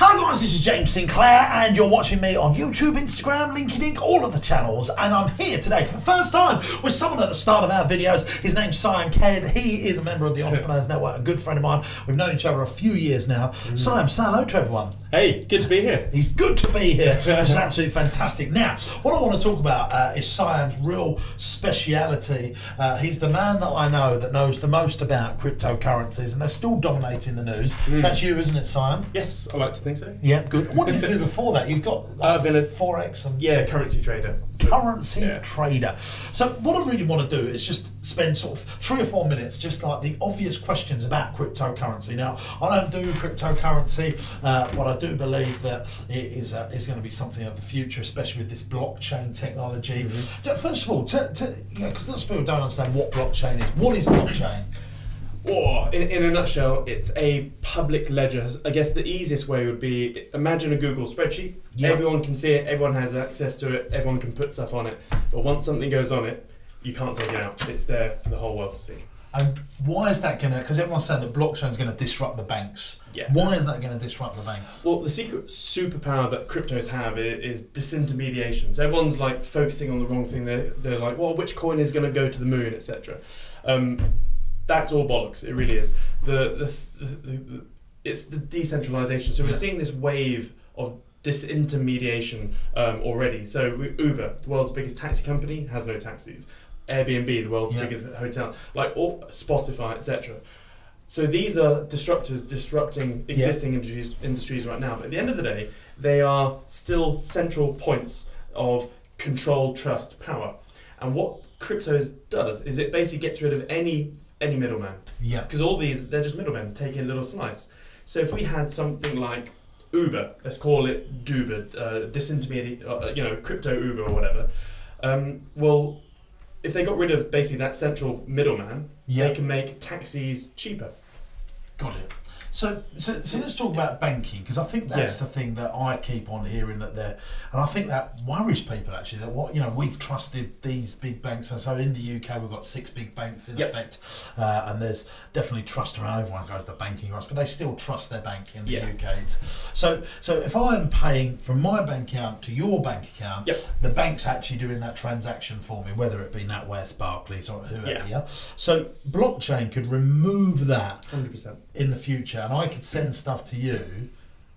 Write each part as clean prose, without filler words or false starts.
Hi guys, this is James Sinclair and you're watching me on YouTube, Instagram, LinkedIn, all of the channels, and I'm here today for the first time with someone at the start of our videos. His name's Siam Kidd. He is a member of the Entrepreneurs Network, a good friend of mine. We've known each other a few years now. Siam, say hello to everyone. Hey, good to be here. He's good to be here. It's absolutely fantastic. Now, what I want to talk about is Siam's real speciality. He's the man that I know that knows the most about cryptocurrencies, and they're still dominating the news. That's you, isn't it, Siam? Yes, I like to think so. Yeah, good. What did you do before that? You've got I've been a Forex and currency trader. Trader. So what I really want to do is just spend sort of 3 or 4 minutes just like the obvious questions about cryptocurrency. Now, I don't do cryptocurrency, but I do believe that it is going to be something of the future, especially with this blockchain technology. First of all, because lots of people don't understand what blockchain is. What is blockchain? Or, in a nutshell, it's a public ledger. I guess the easiest way would be, imagine a Google spreadsheet. Yep. Everyone can see it, everyone has access to it, everyone can put stuff on it. But once something goes on it, you can't take it out. It's there for the whole world to see. And why is that going to, because everyone's saying that blockchain is going to disrupt the banks. Yeah. Why is that going to disrupt the banks? Well, the secret superpower that cryptos have is disintermediation. So everyone's like focusing on the wrong thing. They're like, well, which coin is going to go to the moon, etc. That's all bollocks. It really is. It's the decentralization. So we're seeing this wave of disintermediation already. So Uber, the world's biggest taxi company, has no taxis. Airbnb, the world's biggest hotel, like Spotify, etc. So these are disruptors disrupting existing industries right now. But at the end of the day, they are still central points of control, trust, power. And what cryptos does is it basically gets rid of any middleman. Yeah. Because all these, they're just middlemen taking a little slice. So if we had something like Uber, let's call it Duber, disintermediate, crypto Uber or whatever. Well, if they got rid of basically that central middleman, they can make taxis cheaper. Got it. So let's talk about banking, because I think that's the thing that I keep on hearing that they're, and I think that worries people actually. That we've trusted these big banks, and so in the UK we've got 6 big banks in effect, and there's definitely trust around. Everyone goes to banking rights, but they still trust their bank in the UK. So if I'm paying from my bank account to your bank account, the bank's actually doing that transaction for me, whether it be NatWest, Barclays, or whoever. So blockchain could remove that 100% in the future. And I could send stuff to you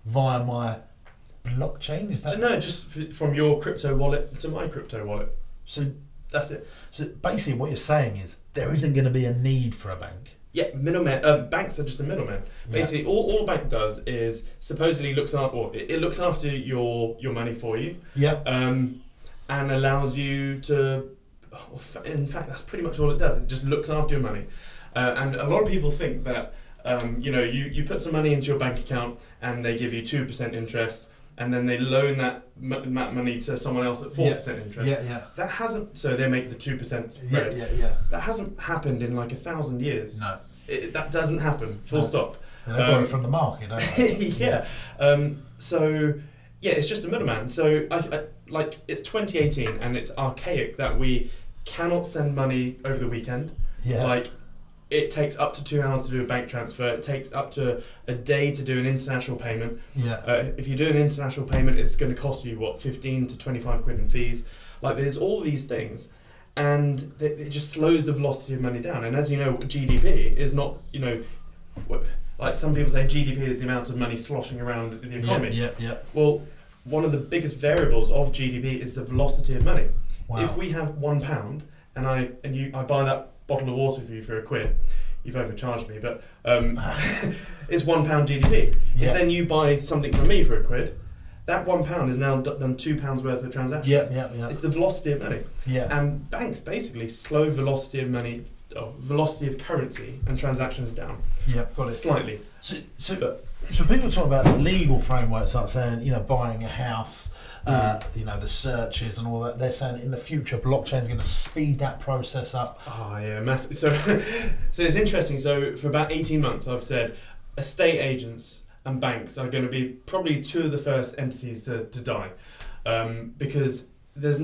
via my blockchain. Is that no? Just from your crypto wallet to my crypto wallet. So that's it. So basically, what you're saying is there isn't going to be a need for a bank. Yeah, middlemen. Banks are just a middleman. Basically, all a bank does is supposedly looks after your money for you. Yeah. And allows you to. In fact, that's pretty much all it does. It just looks after your money. And a lot of people think that. You put some money into your bank account and they give you 2% interest, and then they loan that money to someone else at 4% interest. That hasn't. So they make the 2% spread. That hasn't happened in like 1,000 years. No, that doesn't happen. Full stop. And they borrow from the market, don't they? It's just a middleman. So like it's 2018 and it's archaic that we cannot send money over the weekend. It takes up to 2 hours to do a bank transfer. It takes up to a day to do an international payment. If you do an international payment, it's going to cost you, 15 to 25 quid in fees. Like, there's all these things. And it just slows the velocity of money down. And as you know, GDP is not, like some people say GDP is the amount of money sloshing around the economy. Well, one of the biggest variables of GDP is the velocity of money. Wow. If we have £1 and I buy that bottle of water for you for £1, you've overcharged me, but it's £1 GDP. If then you buy something from me for £1, that £1 is now done £2 worth of transactions. It's the velocity of money. And banks basically slow velocity of money, velocity of currency and transactions down. Got it. Slightly. So people talk about the legal frameworks, like saying, buying a house, the searches and all that. They're saying in the future blockchain is going to speed that process up. Oh yeah, massive. So it's interesting. So for about 18 months, I've said estate agents and banks are going to be probably 2 of the first entities to die, because there's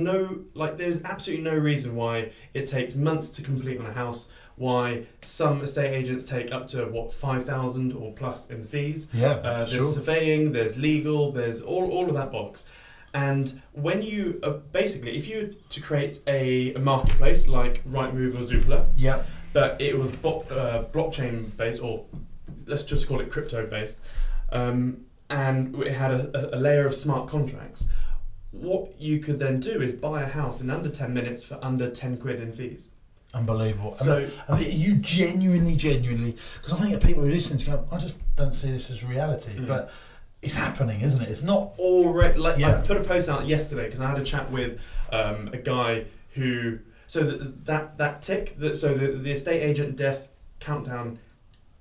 absolutely no reason why it takes months to complete on a house, why some estate agents take up to, what, 5,000 or plus in fees. Yeah, there's surveying, there's legal, there's all of that bollocks. And when you, basically, if you were to create a marketplace like Rightmove or Zoopla, but it was blockchain based, or let's just call it crypto based, and it had a layer of smart contracts, what you could then do is buy a house in under 10 minutes for under 10 quid in fees. Unbelievable. So, I mean, you genuinely, because I think that people who listen to go, I just don't see this as reality, but it's happening, isn't it? It's not already, like, I put a post out yesterday because I had a chat with a guy who, so that tick, so the estate agent death countdown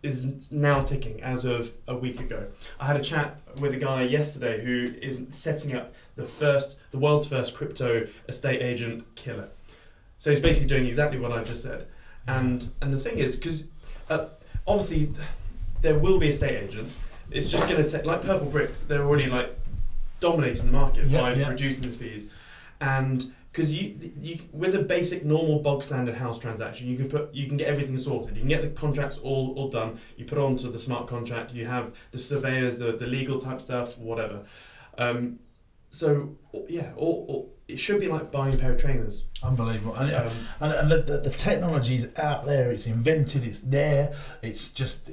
is now ticking as of a week ago. I had a chat with a guy yesterday who is setting up the world's first crypto estate agent killer. So he's basically doing exactly what I just said. And the thing is, because obviously there will be estate agents, it's just going to take, like Purple Bricks, they're already like dominating the market by reducing the fees. And because you with a basic normal bog standard house transaction, you can get everything sorted. You can get the contracts all done. You put onto the smart contract. You have the surveyors, the legal type stuff, whatever. So yeah, it should be like buying a pair of trainers. Unbelievable, and the technology's out there. It's invented. It's there. It's just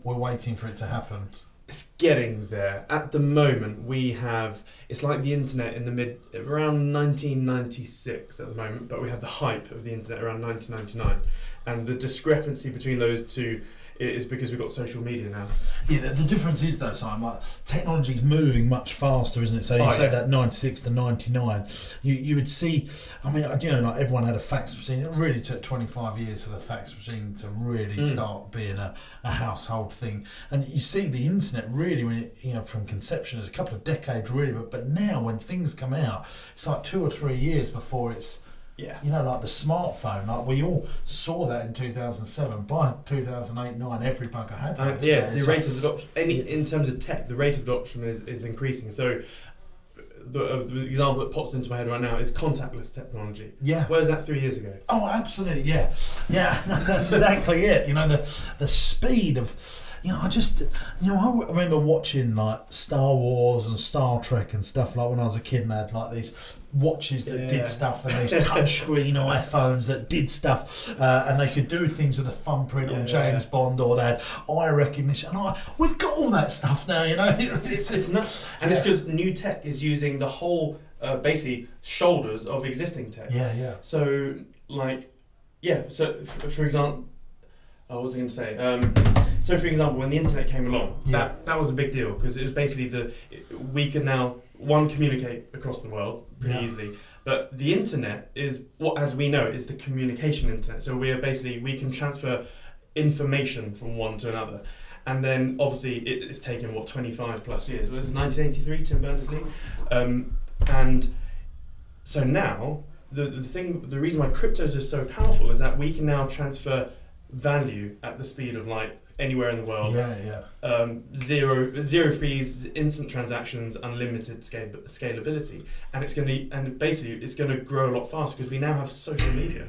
we're waiting for it to happen. It's getting there. At the moment, it's like the internet in around 1996 at the moment, but we have the hype of the internet around 1999, and the discrepancy between those two is because we've got social media now. Yeah, the difference is though, Simon, like, technology's moving much faster, isn't it? So you say that 96 to 99, you would see, I mean, you know, like everyone had a fax machine. It really took 25 years for the fax machine to really start being a household thing. And you see the internet really, when it, you know, from conception, there's a couple of decades really, but now when things come out, it's like 2 or 3 years before it's, you know, like the smartphone, like we all saw that in 2007. By 2008-9, every bugger had that. The rate of adoption, in terms of tech, the rate of adoption is increasing. So the example that pops into my head right now is contactless technology. Yeah. Where was that 3 years ago? Oh, absolutely, yeah. That's exactly it. You know, the speed of, you know, I remember watching like Star Wars and Star Trek and stuff like when I was a kid, and I had like these watches that did stuff and these touchscreen iPhones that did stuff, and they could do things with a thumbprint on James Bond, or they had eye recognition. And we've got all that stuff now, you know. It's just nuts. And it's because new tech is using the whole, basically, shoulders of existing tech. Yeah. So, like, so for example, what was I going to say? So, for example, when the internet came along, that was a big deal because it was basically we can now communicate across the world pretty easily. But the internet is what, as we know, is the communication internet. So we can transfer information from one to another. And then obviously it's taken 25 plus years. It was 1983, Tim Berners-Lee, and so now the reason why cryptos are so powerful is that we can now transfer value at the speed of like anywhere in the world. Zero fees, instant transactions, unlimited scalability, and it's going to grow a lot faster because we now have social media.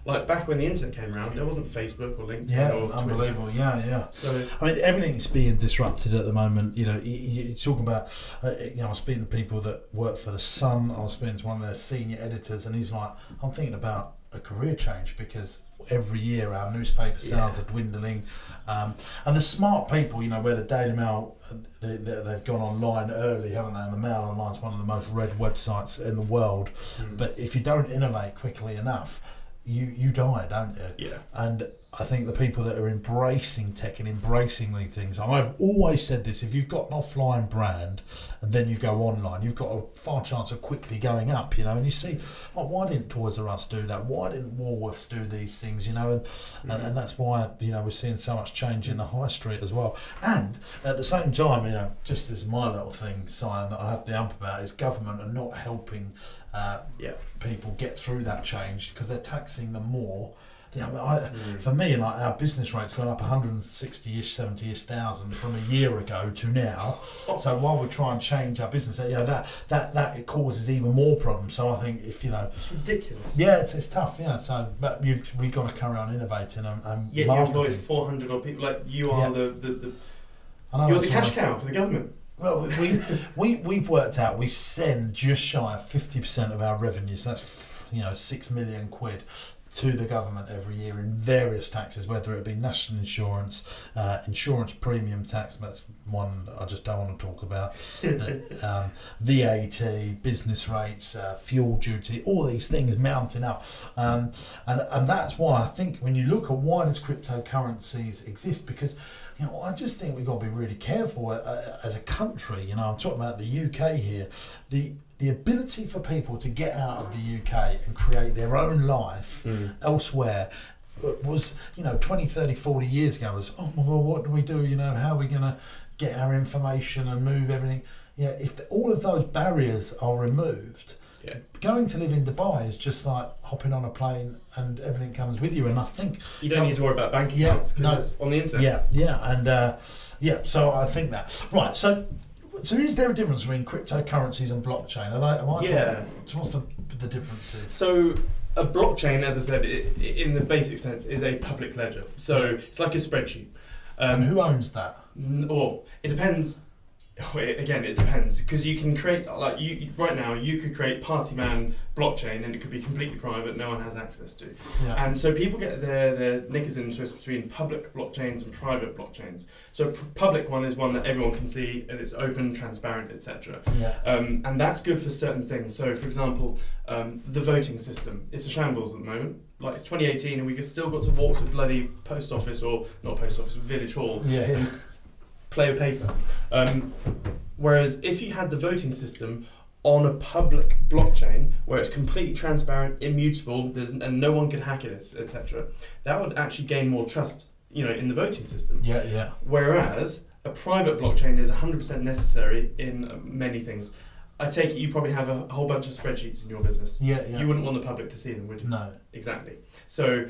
Like back when the internet came around, there wasn't Facebook or LinkedIn or Twitter. Unbelievable. Yeah. So I mean, everything's being disrupted at the moment. You know, you're talking about. You know, I was speaking to people that work for the Sun. I was speaking to one of their senior editors, and he's like, "I'm thinking about a career change because every year our newspaper sales are dwindling, and the smart people, you know, where the Daily Mail, they've gone online early, haven't they? And the Mail Online is one of the most read websites in the world. But if you don't innovate quickly enough, you die, don't you? Yeah. And I think the people that are embracing tech and embracing these things, I've always said this, if you've got an offline brand and then you go online, you've got a far chance of quickly going up, you know. And you see, why didn't Toys R Us do that? Why didn't Woolworths do these things, you know? And that's why, you know, we're seeing so much change in the high street as well. And at the same time, you know, just as my little thing, Sian, that I have to ump about is government are not helping people get through that change because they're taxing them more For me, like our business rate's gone up 160-ish, 70-ish thousand from a year ago to now. So while we try and change our business, that it causes even more problems. So I think if it's ridiculous. Yeah, it's tough. Yeah. So but we've got to carry on innovating and marketing. You employ 400 odd people. Like you are you're the cash cow for the government. Well, we've worked out we send just shy of 50% of our revenue, so that's 6 million quid to the government every year in various taxes, whether it be national insurance, insurance premium tax, that's one I just don't want to talk about, VAT, business rates, fuel duty, all these things mounting up. And that's why I think when you look at why does cryptocurrencies exist, because I just think we've got to be really careful as a country. I'm talking about the UK here. The ability for people to get out of the UK and create their own life elsewhere was, 20, 30, 40 years ago was, oh my God, what do we do? How are we going to get our information and move everything? If all of those barriers are removed, going to live in Dubai is just like hopping on a plane and everything comes with you. And I think you don't need to worry about bank accounts because it's on the internet. So I think that right. So is there a difference between cryptocurrencies and blockchain? What's the differences? So a blockchain, as I said, in the basic sense, is a public ledger. So it's like a spreadsheet. And who owns that? It depends. Again, it depends, because you can create, right now, you could create Partyman blockchain and it could be completely private, no one has access to. Yeah. And so people get their knickers in twist between public blockchains and private blockchains. So public one is one that everyone can see and it's open, transparent, etc. Yeah. And that's good for certain things. So, for example, the voting system, it's a shambles at the moment. Like, it's 2018 and we still got to walk to bloody post office, or not post office, village hall. Yeah. Play a paper. Whereas if you had the voting system on a public blockchain where it's completely transparent, immutable, and no one could hack it, etc., that would actually gain more trust, in the voting system. Yeah. Whereas a private blockchain is 100% necessary in many things. I take it you probably have a whole bunch of spreadsheets in your business. Yeah. You wouldn't want the public to see them, would you? No. Exactly. So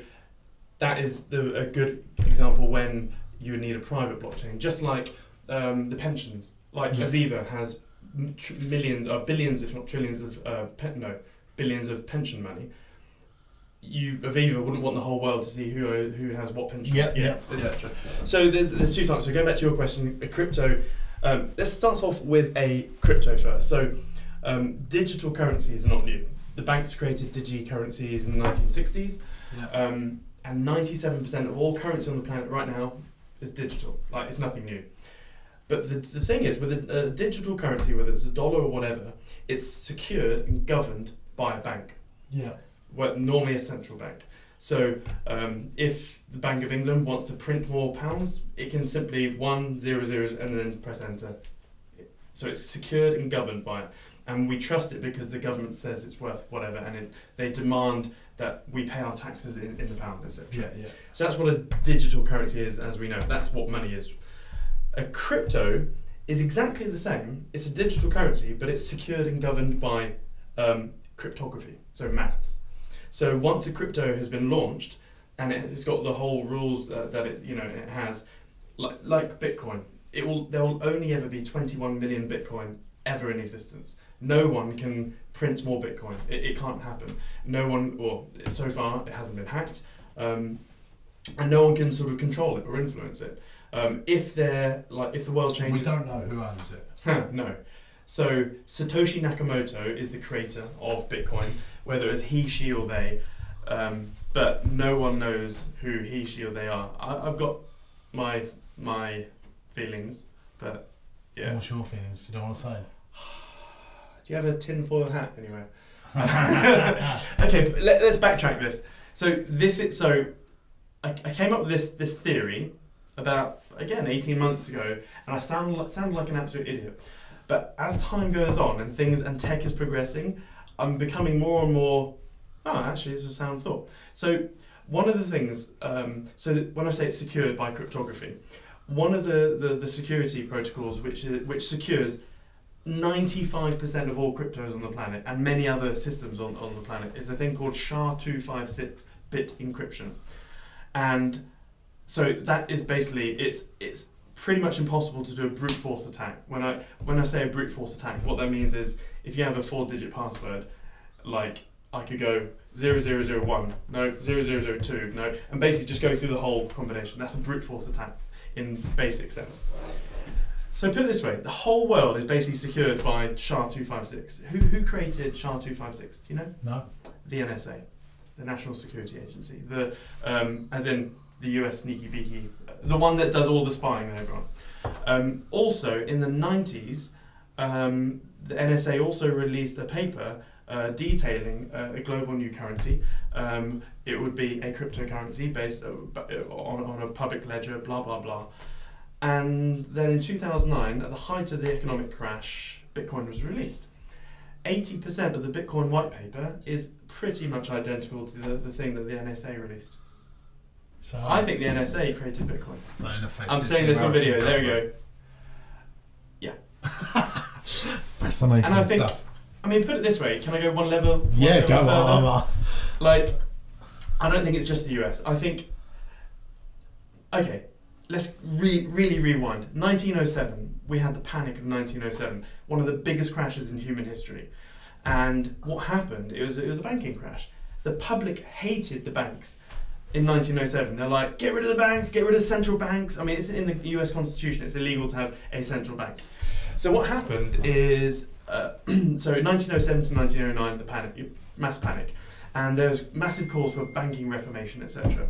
that is a good example when you would need a private blockchain, just like the pensions. Like Aviva has millions, or billions, if not trillions of billions of pension money. Aviva wouldn't want the whole world to see who has what pension, etc. So there's two types. So going back to your question, a crypto. Let's start off with a crypto first. So digital currency is not new. The banks created digi-currencies in the 1960s, and 97% of all currency on the planet right now is digital. Like, it's nothing new. But the thing is, with a digital currency, whether it's a dollar or whatever, it's secured and governed by a bank. Yeah. Well, normally a central bank. So if the Bank of England wants to print more pounds, it can simply 100 and then press enter. So it's secured and governed by it. And we trust it because the government says it's worth whatever, and they demand that we pay our taxes in the pound, etc. Yeah. So that's what a digital currency is, as we know. That's what money is. A crypto is exactly the same. It's a digital currency, but it's secured and governed by cryptography, so maths. So once a crypto has been launched, and it's got the whole rules that it has, like Bitcoin, there will only ever be 21 million Bitcoin ever in existence. No one can print more Bitcoin. It can't happen. No one, or so far, it hasn't been hacked, and no one can sort of control it or influence it. If the world changes, we don't know who owns it. No. So Satoshi Nakamoto is the creator of Bitcoin, whether it's he, she, or they, but no one knows who he, she, or they are. I've got my feelings, but yeah. What's your feelings? You don't want to say? Do you have a tinfoil hat anywhere? Okay, but let's backtrack this. So I came up with this theory about, again, 18 months ago, and I sound like an absolute idiot. But as time goes on and tech is progressing, I'm becoming more and more, actually it's a sound thought. So one of the things, when I say it's secured by cryptography, one of the security protocols which secures 95% of all cryptos on the planet and many other systems on the planet is a thing called SHA-256 bit encryption. And so that is basically, it's pretty much impossible to do a brute force attack. When I say a brute force attack, what that means is if you have a 4-digit password, like I could go 0001, no, 0002, no, and basically just go through the whole combination. That's a brute force attack in basic sense. So put it this way, the whole world is basically secured by SHA-256. Who created SHA-256? Do you know? No. The NSA, the National Security Agency, the as in the US sneaky beaky, the one that does all the spying on everyone. Also, in the 90s, the NSA also released a paper detailing a global new currency. It would be a cryptocurrency based on a public ledger, blah, blah, blah. And then in 2009, at the height of the economic crash, Bitcoin was released. 80% of the Bitcoin white paper is pretty much identical to the thing that the NSA released. So I think the NSA created Bitcoin. So in effect, I'm saying this on video. There we go. Yeah. Fascinating and I think, stuff. I mean, put it this way. Can I go one level? Yeah, go on. Like, I don't think it's just the US. I think. Okay, let's really rewind. 1907. We had the panic of 1907. One of the biggest crashes in human history. And what happened? It was a banking crash. The public hated the banks. In 1907, they're like, get rid of the banks, get rid of central banks. I mean, it's in the US Constitution, it's illegal to have a central bank. So what happened is, so in 1907 to 1909, the panic, mass panic, and there was massive calls for banking reformation, etc.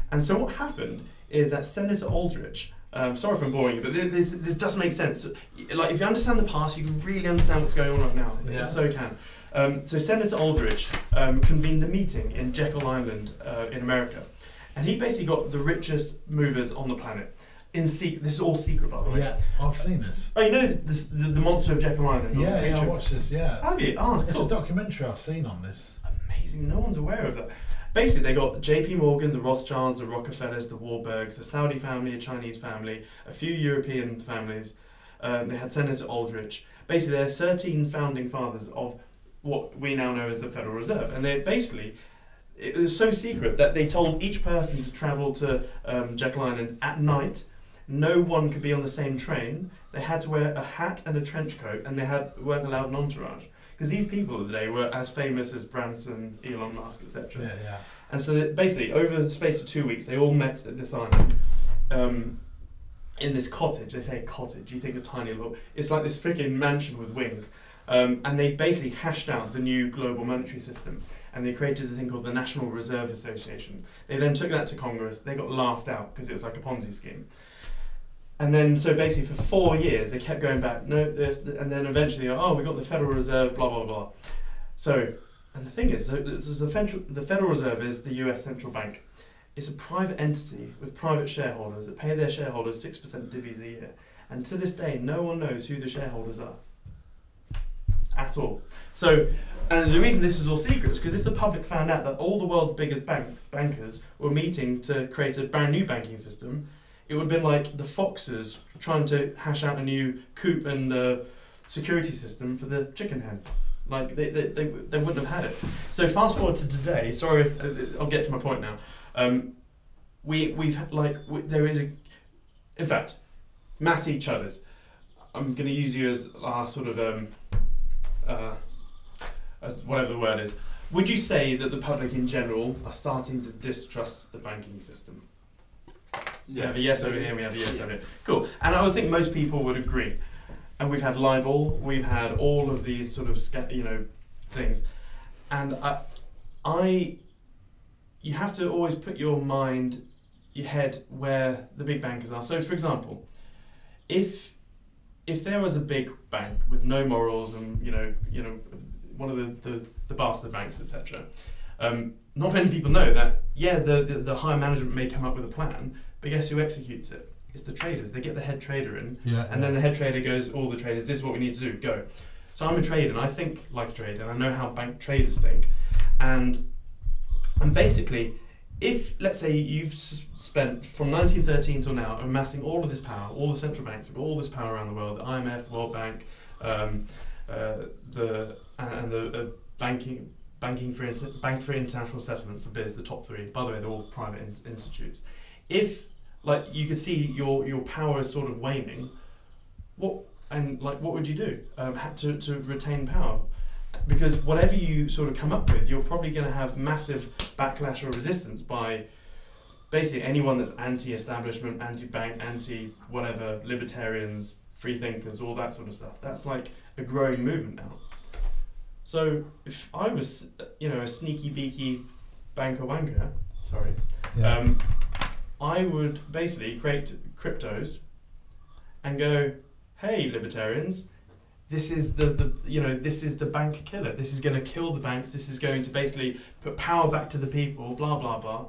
And so what happened is that Senator Aldrich, sorry if I'm boring you, but this does make sense. Like, if you understand the past, you can really understand what's going on right now. Yeah. So can. So Senator Aldrich convened a meeting in Jekyll Island in America, and he basically got the richest movers on the planet. In secret, this is all secret, by the way. Yeah, I've seen this. Oh, you know the monster of Jekyll Island? Yeah, I watched this. Yeah. Have you? Oh, it's cool. a documentary I've seen on this. Amazing. No one's aware of that. Basically, they got J.P. Morgan, the Rothschilds, the Rockefellers, the Warburgs, a Saudi family, a Chinese family, a few European families. They had Senator Aldrich. Basically, they're 13 founding fathers of what we now know as the Federal Reserve, and they basically, it was so secret that they told each person to travel to Jekyll Island at night. No one could be on the same train. They had to wear a hat and a trench coat, and they weren't allowed an entourage, because these people today were as famous as Branson, Elon Musk, etc. Yeah, yeah. And so basically, over the space of 2 weeks, they all met at this island. In this cottage. They say cottage, you think a tiny little, it's like this freaking mansion with wings. And they basically hashed out the new global monetary system, and they created a thing called the National Reserve Association. They then took that to Congress. They got laughed out because it was like a Ponzi scheme. And then, so basically for 4 years, they kept going back, no, this, and then eventually, oh, we got the Federal Reserve, blah, blah, blah. So, and the thing is, the Federal Reserve is the US central bank. It's a private entity with private shareholders that pay their shareholders 6% divvies a year. And to this day, no one knows who the shareholders are. At all. So, and the reason this was all secret is because if the public found out that all the world's biggest bankers were meeting to create a brand new banking system, it would have been like the Foxes trying to hash out a new coup and security system for the chicken hen. Like, they wouldn't have had it. So fast forward to today, sorry, I'll get to my point now. There is a, in fact, Matty Chudders, I'm going to use you as our sort of, whatever the word is. Would you say that the public in general are starting to distrust the banking system? Yeah. We have a yes over here and we have a yes over here. Cool. And I would think most people would agree. And we've had libel, we've had all of these sort of, things. And you have to always put your head where the big bankers are. So, for example, if there was a big bank with no morals and one of the bastard banks, etc., not many people know that. Yeah, the higher management may come up with a plan, but guess who executes it? It's the traders. They get the head trader in, and then the head trader goes, all the traders, this is what we need to do, go. So I'm a trader, and I think like a trader, and I know how bank traders think, and basically, if, let's say, you've spent from 1913 till now amassing all of this power, all the central banks have got all this power around the world, the IMF, the World Bank, the banking Bank for International Settlement for BIS, the top three. By the way, they're all private institutes. If like you could see your power is sort of waning, what would you do to retain power? Because whatever you sort of come up with, you're probably going to have massive backlash or resistance by basically anyone that's anti-establishment, anti-bank, anti-whatever, libertarians, free thinkers, all that sort of stuff. That's like a growing movement now. So if I was, a sneaky beaky banker wanker, I would basically create cryptos and go, hey, libertarians, this is this is the bank killer. This is going to kill the banks. This is going to basically put power back to the people, blah, blah, blah,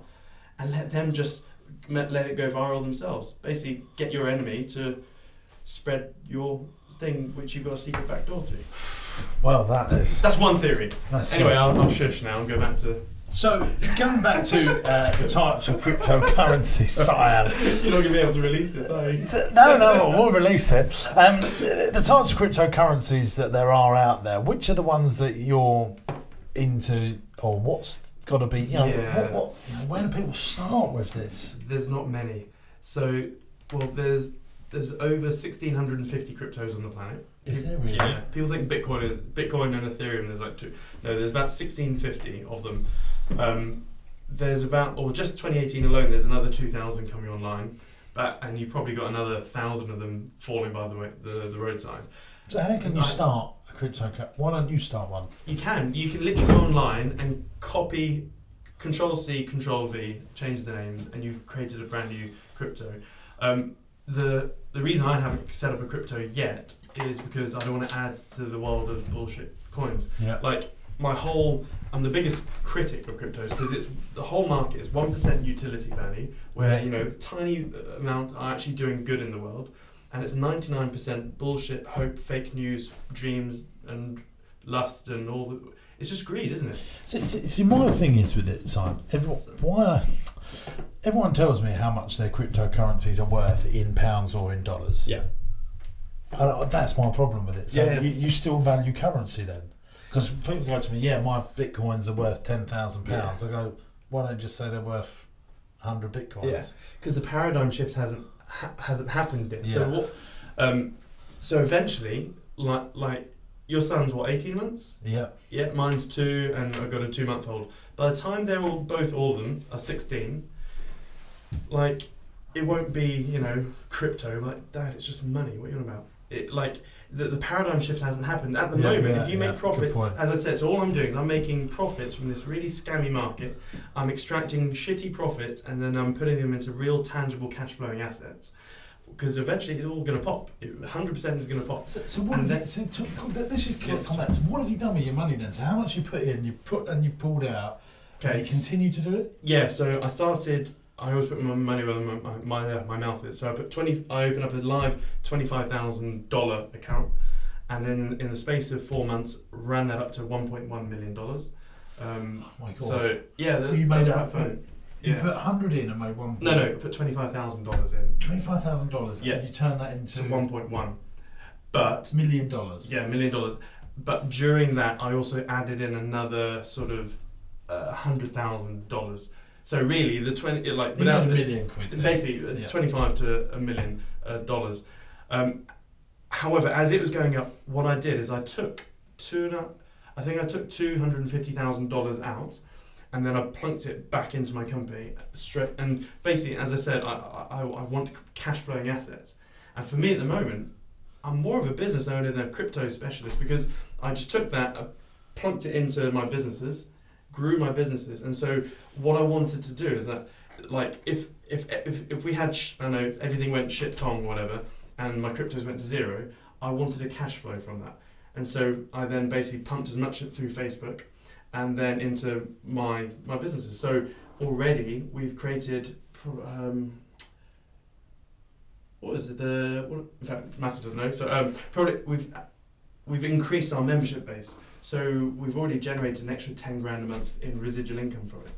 and let them just let it go viral themselves. Basically, get your enemy to spread your thing, which you've got a secret back door to. Well, that's one theory. Anyway, I'll shush now and go back to... So, going back to the types of cryptocurrency, Siam. You're not going to be able to release this, are you? No, we'll release it. The types of cryptocurrencies that there are out there, which are the ones that you're into, or what's got to be, where do people start with this? There's not many. So, there's over 1,650 cryptos on the planet. Is there really? Yeah. People think Bitcoin and Ethereum, there's like two. No, there's about 1,650 of them. There's about, or just 2018 alone, there's another 2,000 coming online. And you've probably got another 1,000 of them falling by the roadside. So how can you start a cryptocurrency? Why don't you start one? You can literally go online and copy, Control-C, Control-V, change the names, and you've created a brand new crypto. The reason I haven't set up a crypto yet is because I don't want to add to the world of bullshit coins. Yeah. Like I'm the biggest critic of cryptos because the whole market is 1% utility value, where tiny amount are actually doing good in the world, and it's 99% bullshit, hope, fake news, dreams, and lust, and all the. It's just greed, isn't it? See, my thing is with it, Simon. Everyone tells me how much their cryptocurrencies are worth in pounds or in dollars. Yeah. That's my problem with it. So yeah. You still value currency then? Because people go to me, my bitcoins are worth £10,000. Yeah. I go, why don't you just say they're worth 100 bitcoins? Yeah, because the paradigm shift hasn't happened yet. Yeah. So eventually, like your son's 18 months? Yeah. Yeah, mine's 2, and I've got a 2-month-old. By the time they're all of them are 16, like it won't be crypto. Like, Dad, it's just money. What are you on about? The paradigm shift hasn't happened at the moment. If you make profits, as I said, so all I'm doing is I'm making profits from this really scammy market. I'm extracting shitty profits and then I'm putting them into real tangible cash flowing assets. Because eventually it's all going to pop. 100% is going to pop. So what let's just come back. So what have you done with your money then? So how much you put in, you pulled out. Okay. And you continue to do it? Yeah. So I always put my money where my mouth is. So I opened up a live $25,000 account, and then in the space of 4 months ran that up to $1.1 million. Oh my God! So yeah. So you made that. You put 100 in and made 1. No, put $25,000 in. $25,000. Yeah. And you turn that into 1.1. But $1 million. Yeah, $1 million. But during that, I also added in another sort of $100,000. So really, the 20 without $1 million quid. Basically, 25 to $1 million dollars. However, as it was going up, what I did is I took $250,000 out. And then I plunked it back into my company straight. And basically, as I said, I want cash flowing assets. And for me at the moment, I'm more of a business owner than a crypto specialist because I just took that, I plunked it into my businesses, grew my businesses. And so what I wanted to do is that, like, if we had, if everything went shit tong or whatever, and my cryptos went to zero, I wanted a cash flow from that. And so I then basically pumped as much through Facebook and then into my businesses. So already we've created, in fact, Matt doesn't know. So probably we've increased our membership base. So we've already generated an extra 10 grand a month in residual income from it.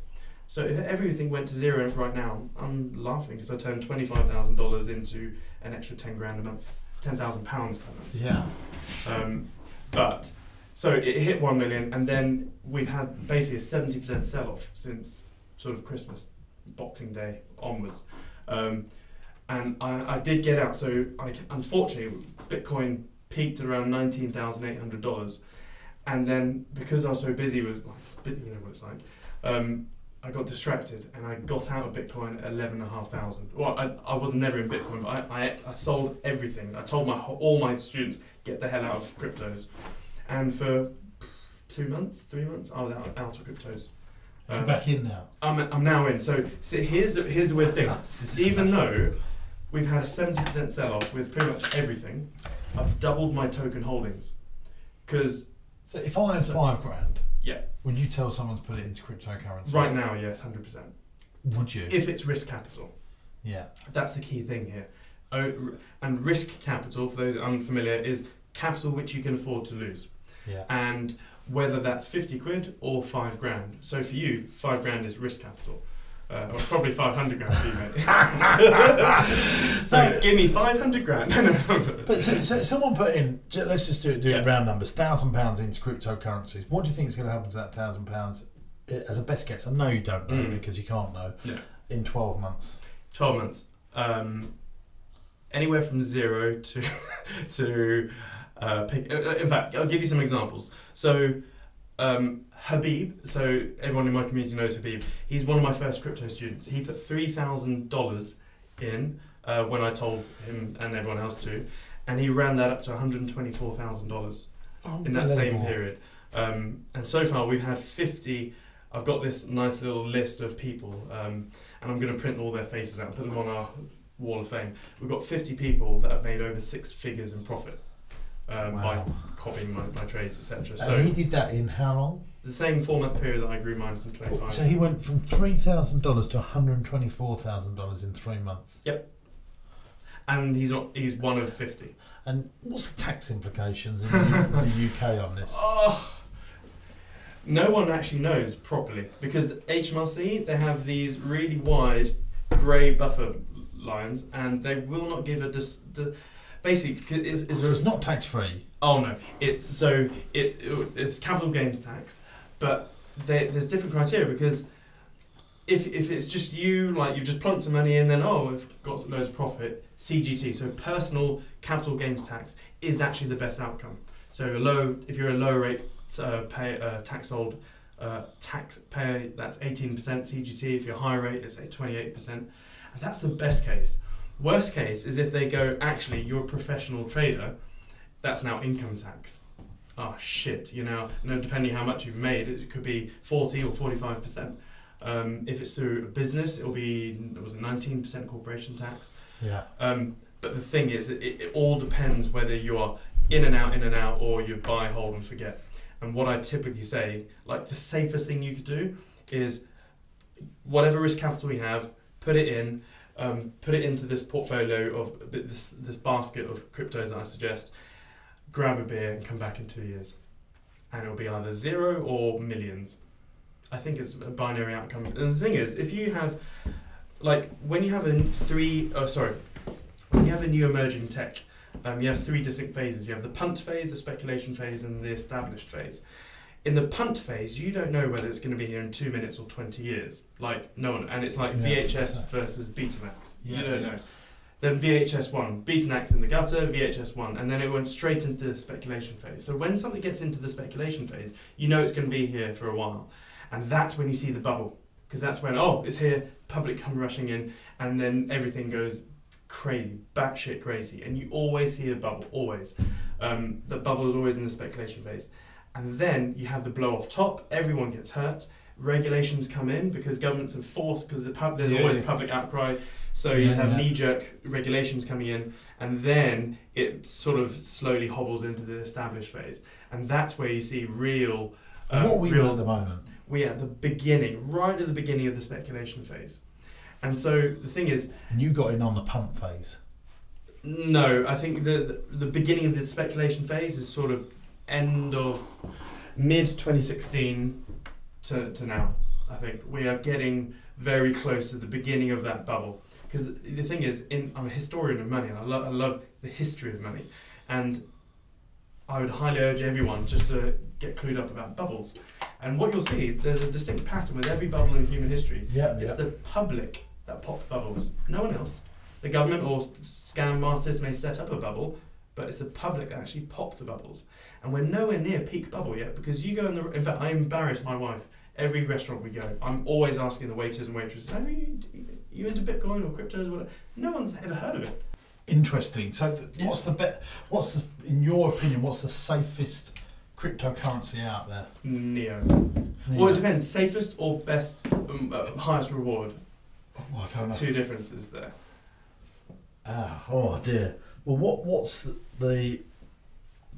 So if everything went to zero right now, I'm laughing because I turned $25,000 into an extra 10 grand a month, £10,000 per month. Yeah. So it hit 1 million, and then we've had basically a 70% sell-off since sort of Christmas, Boxing Day onwards. And I did get out, so unfortunately Bitcoin peaked at around $19,800, and then because I was so busy with, like, you know what it's like, I got distracted and I got out of Bitcoin at 11,500. Well, I was never in Bitcoin, but I sold everything. I told all my students, get the hell out of cryptos. And for 2 months, 3 months, I was out of cryptos. You're back in now? I'm now in. So here's the weird thing. Even though we've had a 70% sell-off with pretty much everything, I've doubled my token holdings. So if I had $5,000, yeah, would you tell someone to put it into cryptocurrency? Right now, yes, 100%. Would you? If it's risk capital. Yeah. That's the key thing here. And risk capital, for those unfamiliar, is capital which you can afford to lose. Yeah. And whether that's 50 quid or $5,000. So for you, $5,000 is risk capital. Or probably 500 grand for you, mate. So give me 500 grand. But so someone put in, let's just do it round numbers, £1,000 into cryptocurrencies. What do you think is going to happen to that £1,000 as a best guess? I know you don't know because you can't know. Yeah. In 12 months. 12 months. Anywhere from 0 to pick. In fact, I'll give you some examples. So Habib, so everyone in my community knows Habib. He's one of my first crypto students. He put $3,000 in when I told him and everyone else to, and he ran that up to $124,000 in that same period. And so far we've had 50. I've got this nice little list of people, and I'm going to print all their faces out and put them on our wall of fame. We've got 50 people that have made over 6 figures in profit. By copying my trades, etc. So he did that in how long? The same 4-month period that I grew mine from 25. So he went from $3,000 to $124,000 in 3 months. Yep. And he's one of 50. And what's the tax implications in the UK on this? Oh, no one actually knows properly because HMRC, they have these really wide grey buffer lines, and they will not give basically, it's not tax free. Oh no, it's capital gains tax, but there's different criteria because if it's just you, like you've just plunked some money in, then we've got loads of profit. CGT, so personal capital gains tax, is actually the best outcome. So if you're a low rate taxpayer, that's 18% CGT. If you're high rate, it's 28%, and that's the best case. Worst case is if they go, actually, you're a professional trader, that's now income tax. Oh shit, depending how much you've made, it could be 40 or 45%. If it's through a business, it was a 19% corporation tax. Yeah. But the thing is, it all depends whether you are in and out, or you buy, hold and forget. And what I typically say, like the safest thing you could do is whatever risk capital we have, put it into this portfolio of this basket of cryptos that I suggest, grab a beer and come back in 2 years. And it'll be either 0 or millions. I think it's a binary outcome. And the thing is, if you have, when you have a new emerging tech, you have 3 distinct phases. You have the punt phase, the speculation phase, and the established phase. In the punt phase, you don't know whether it's going to be here in 2 minutes or 20 years. No one, and it's like VHS versus Betamax. You don't know. Then VHS 1, Betamax in the gutter, VHS 1, and then it went straight into the speculation phase. So when something gets into the speculation phase, you know it's going to be here for a while. And that's when you see the bubble. Because that's when, it's here, public come rushing in, and then everything goes crazy, batshit crazy. And you always see a bubble, always. The bubble is always in the speculation phase. And then you have the blow off top, everyone gets hurt, regulations come in because governments have forced, because there's always a public outcry, so you have knee-jerk regulations coming in, and then it sort of slowly hobbles into the established phase. And that's where you see real... what are we at the moment? We're at the beginning, right at the beginning of the speculation phase. And so the thing is... And you got in on the punt phase? No, I think the beginning of the speculation phase is sort of end of mid-2016 to now. I think we are getting very close to the beginning of that bubble. Because the thing is, I'm a historian of money, and I love the history of money. And I would highly urge everyone just to get clued up about bubbles. And what you'll see, there's a distinct pattern with every bubble in human history. It's the public that pops bubbles, no one else. The government or scam artists may set up a bubble, but it's the public that actually pop the bubbles. And we're nowhere near peak bubble yet, because you go in fact, I embarrass my wife. Every restaurant we go, I'm always asking the waiters and waitresses, are you into Bitcoin or cryptos or whatever? No one's ever heard of it. Interesting. So in your opinion, what's the safest cryptocurrency out there? Neo. Well, it depends. Safest or best, highest reward. Oh, I don't know. Two differences there. Oh dear. Well, what's the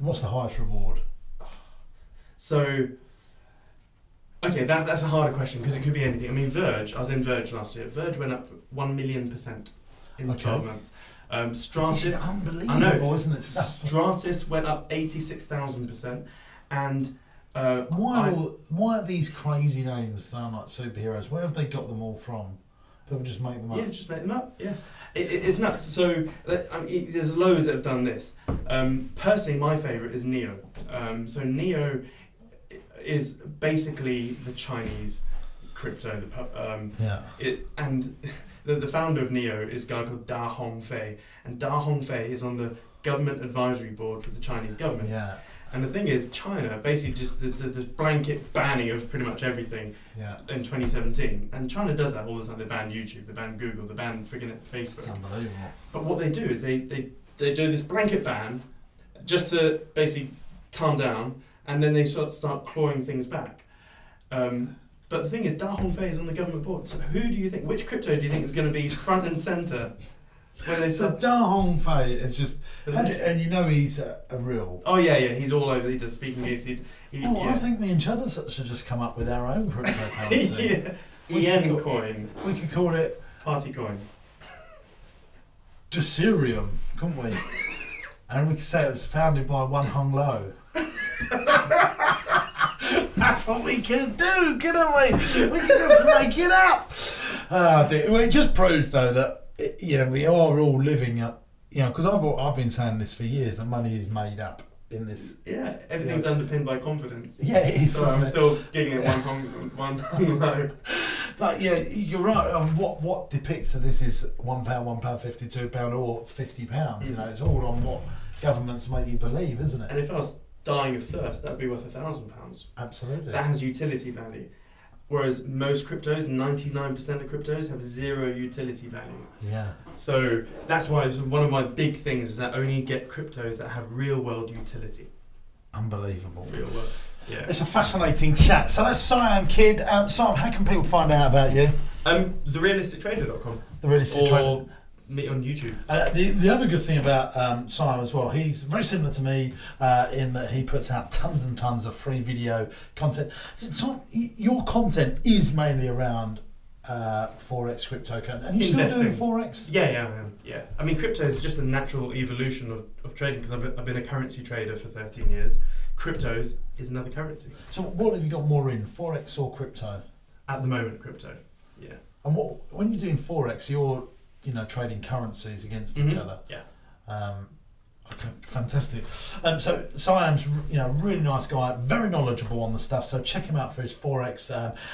highest reward? So, okay, that's a harder question because it could be anything. I mean, Verge. I was in Verge last year. Verge went up 1,000,000% in 12 months. Stratis, unbelievable, I know, isn't it? Stratis went up 86,000%, and why are these crazy names sound like superheroes? Where have they got them all from? People just make them up. Yeah, just make them up. Yeah, it's nuts. So I mean, there's loads that have done this. Personally, my favourite is Neo. So Neo is basically the Chinese crypto. The founder of Neo is a guy called Da Hongfei, and Da Hongfei is on the government advisory board for the Chinese government. Yeah. And the thing is, China basically just the blanket banning of pretty much everything in 2017, and China does that all the time. They ban YouTube, they ban Google, they ban freaking Facebook. It's unbelievable. But what they do is they do this blanket ban just to basically calm down, and then they start clawing things back. But the thing is, Da Hongfei is on the government board. So which crypto do you think is going to be front and centre when they So Da Hongfei is just, and you know he's a real. Oh yeah, he's all over. He does speaking gigs. I think me and Cheddar should just come up with our own cryptocurrency. Yen coin. We could call it Party coin. Desirium, couldn't we? And we could say it was founded by One Hung Lo. That's what we can do, couldn't we? We can just make it up. Well, it just proves, though, that we are all living, because I've been saying this for years, that money is made up in this. Yeah, everything's underpinned by confidence. Yeah, it is. So I'm still giggling at one low. Like, yeah, you're right. What depicts that this is £1, £1.50, £2, or £50? It's all on what governments make you believe, isn't it? And if I was dying of thirst, that'd be worth £1,000. Absolutely. That has utility value. Whereas most cryptos, 99% of cryptos, have zero utility value. Yeah. So that's why one of my big things is that I only get cryptos that have real world utility. Unbelievable. Real world. Yeah. It's a fascinating chat. So that's Siam Kidd. Siam, how can people find out about you? TheRealisticTrader.com. The Realistic Trader. Me on YouTube. The other good thing about Siam as well, he's very similar to me in that he puts out tons and tons of free video content. So your content is mainly around Forex, crypto, and you're still doing Forex? Yeah, I am. Yeah. I mean, crypto is just a natural evolution of trading, because I've been a currency trader for 13 years. Cryptos is another currency. So what have you got more in, Forex or crypto? At the moment, crypto. Yeah. And when you're doing Forex, you're trading currencies against each other. Yeah. Okay, fantastic. So Siam's, really nice guy, very knowledgeable on the stuff. So check him out for his Forex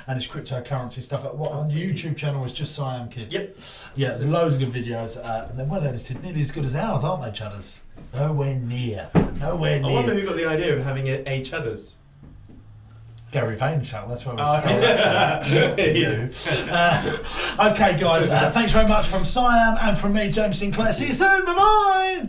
and his cryptocurrency stuff. On the YouTube channel is just Siam Kidd. Yep. Yeah, there's loads of good videos, and they're well edited, nearly as good as ours, aren't they, Chudders? Nowhere near. I wonder who got the idea of having a Chudders. Gary Vaynerchuk, that's where we started. Okay, guys, thanks very much from Siam and from me, James Sinclair. See you soon. Bye bye.